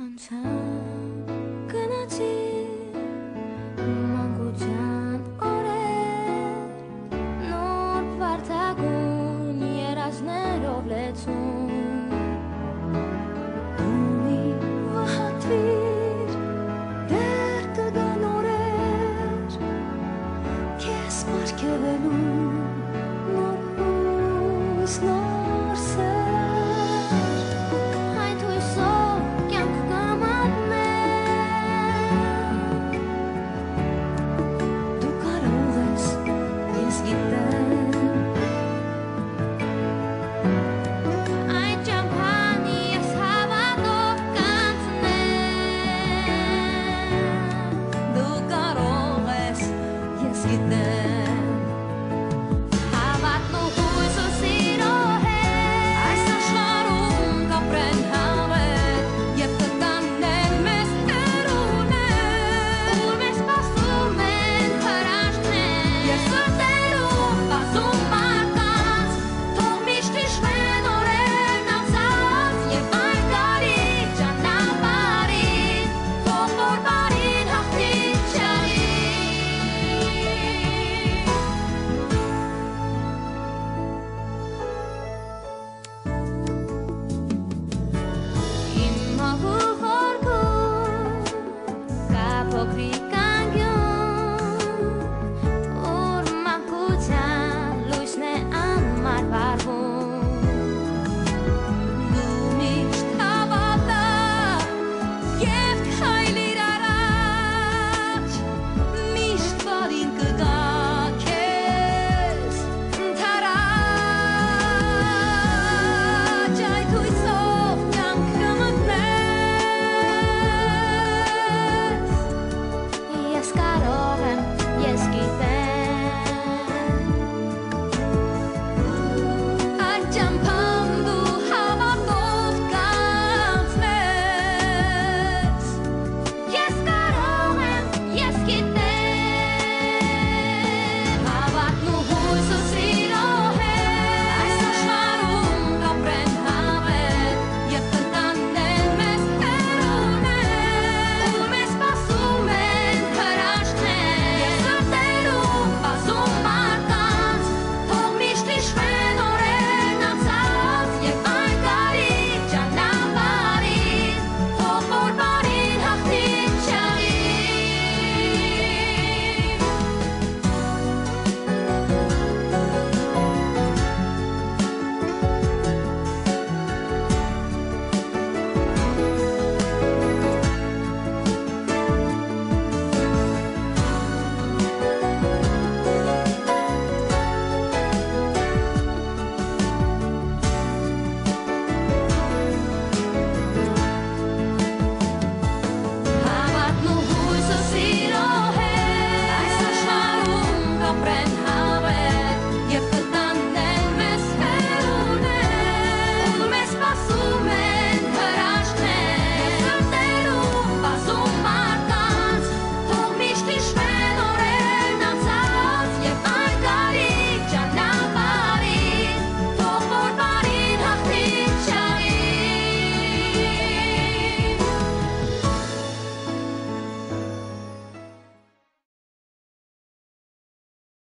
Անցան գնացի մանկության օրեր նոր վարդագույն երազներով լեցուն ու մի վհատվիր դեր կգան օրեր քեզ պարգևելու նոր հույս նոր սեր այդ հույսով կյանք դու կարող ես ես գիտեմ այդ ճամփան ես հավատով կանցնեմ դու կարող ես ես գիտեմ հավատն ու հույսը սիրո հետ այս աշխարհում կապրեն հավետ և կկանեն մեզ հեռուներ ուր մեզ սպասում են հրաշքներ և սրտերում բազում մարդկանց թող միշտ հիշվեն օրերն անցած և այն գարի ճանապարհին թող որ բարին հաղթի չարին Իմ մահու խորքում կա փոքրիկ